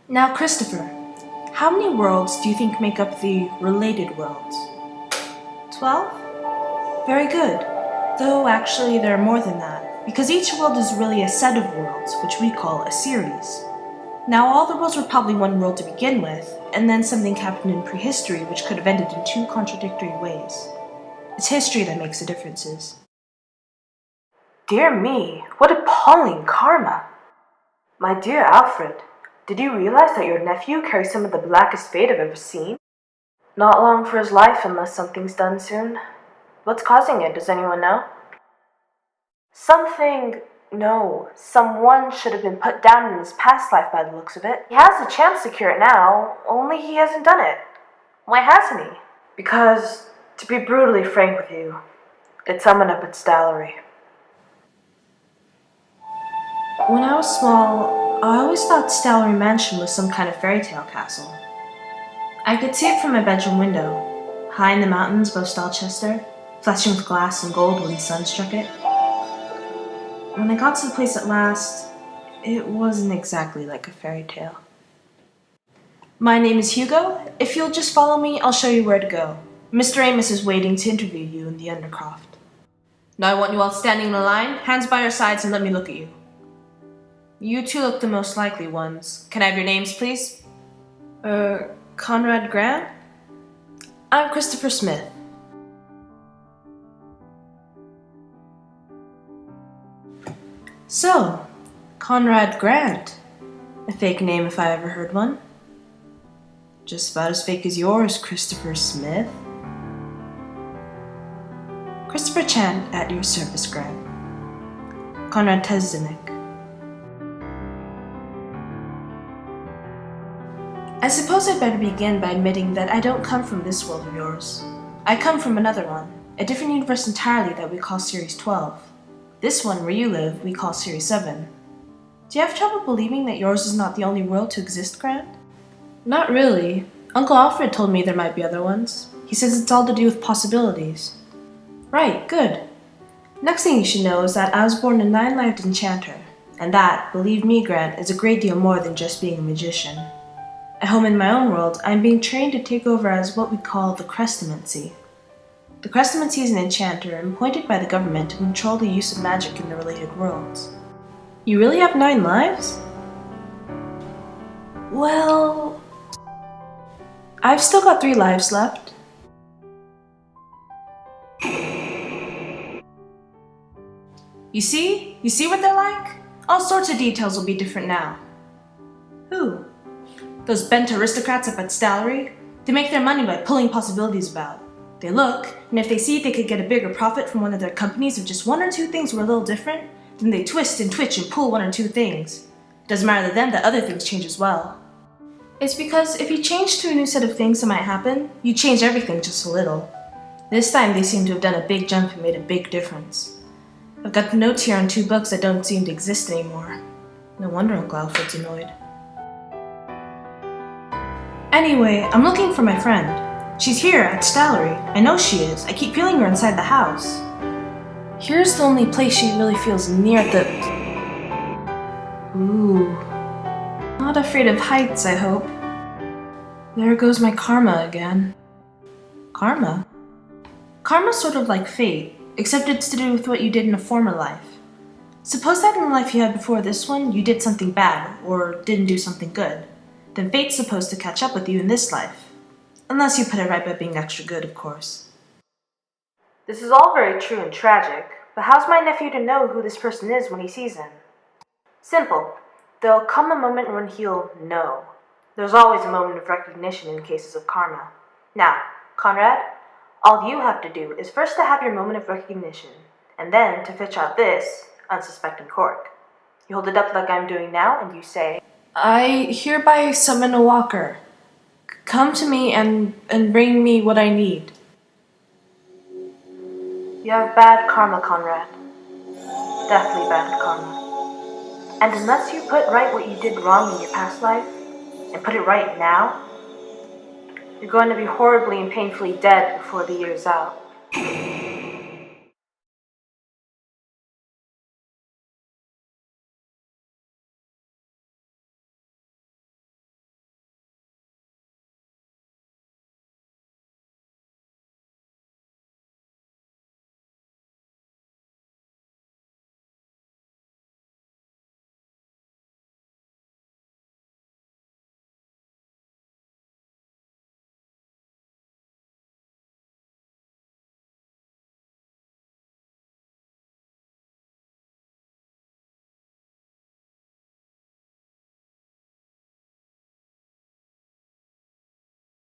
Now, Christopher, how many worlds do you think make up the related worlds? 12? Very good. Though actually there are more than that, because each world is really a set of worlds, which we call a series. Now, all the worlds were probably one world to begin with, and then something happened in prehistory which could have ended in two contradictory ways. It's history that makes the differences. Dear me, what appalling karma! My dear Alfred, did you realize that your nephew carries some of the blackest fate I've ever seen? Not long for his life unless something's done soon. What's causing it, does anyone know? Someone should have been put down in his past life by the looks of it. He has the chance to cure it now, only he hasn't done it. Why hasn't he? Because, to be brutally frank with you, it's someone up at Stalery. When I was small, I always thought Stalery Mansion was some kind of fairy tale castle. I could see it from my bedroom window, high in the mountains above Stalchester, flashing with glass and gold when the sun struck it. When I got to the place at last, it wasn't exactly like a fairy tale. My name is Hugo. If you'll just follow me, I'll show you where to go. Mr. Amos is waiting to interview you in the Undercroft. Now I want you all standing in a line, hands by your sides, and let me look at you. You two look the most likely ones. Can I have your names, please? Conrad Grant? I'm Christopher Smith. So, Conrad Grant. A fake name if I ever heard one. Just about as fake as yours, Christopher Smith. Christopher Chan at your service, Grant. Conrad Tezdenik. I suppose I'd better begin by admitting that I don't come from this world of yours. I come from another one, a different universe entirely that we call Series 12. This one, where you live, we call Series 7. Do you have trouble believing that yours is not the only world to exist, Grant? Not really. Uncle Alfred told me there might be other ones. He says it's all to do with possibilities. Right, good. Next thing you should know is that I was born a 9-lived enchanter, and that, believe me, Grant, is a great deal more than just being a magician. At home in my own world, I am being trained to take over as what we call the Crestomancy. The Crestomancy is an enchanter appointed by the government to control the use of magic in the related worlds. You really have 9 lives? Well, I've still got 3 lives left. You see? You see what they're like? All sorts of details will be different now. Who? Those bent aristocrats up at Stalery? They make their money by pulling possibilities about. They look, and if they see they could get a bigger profit from one of their companies if just 1 or 2 things were a little different, then they twist and twitch and pull 1 or 2 things. It doesn't matter to them that other things change as well. It's because if you change to a new set of things that might happen, you change everything just a little. This time they seem to have done a big jump and made a big difference. I've got notes here on 2 books that don't seem to exist anymore. No wonder Uncle Alfred's annoyed. Anyway, I'm looking for my friend. She's here at Stalery. I know she is. I keep feeling her inside the house. Here's the only place she really feels near the... Ooh. Not afraid of heights, I hope. There goes my karma again. Karma? Karma's sort of like fate, except it's to do with what you did in a former life. Suppose that in the life you had before this one, you did something bad, or didn't do something good. Then fate's supposed to catch up with you in this life. Unless you put it right by being extra good, of course. This is all very true and tragic, but how's my nephew to know who this person is when he sees him? Simple. There'll come a moment when he'll know. There's always a moment of recognition in cases of karma. Now, Conrad, all you have to do is first to have your moment of recognition, and then to fetch out this unsuspecting cork. You hold it up like I'm doing now, and you say, I hereby summon a walker. Come to me and bring me what I need. You have bad karma, Conrad. Deathly bad karma. And unless you put right what you did wrong in your past life, and put it right now, you're going to be horribly and painfully dead before the year's out.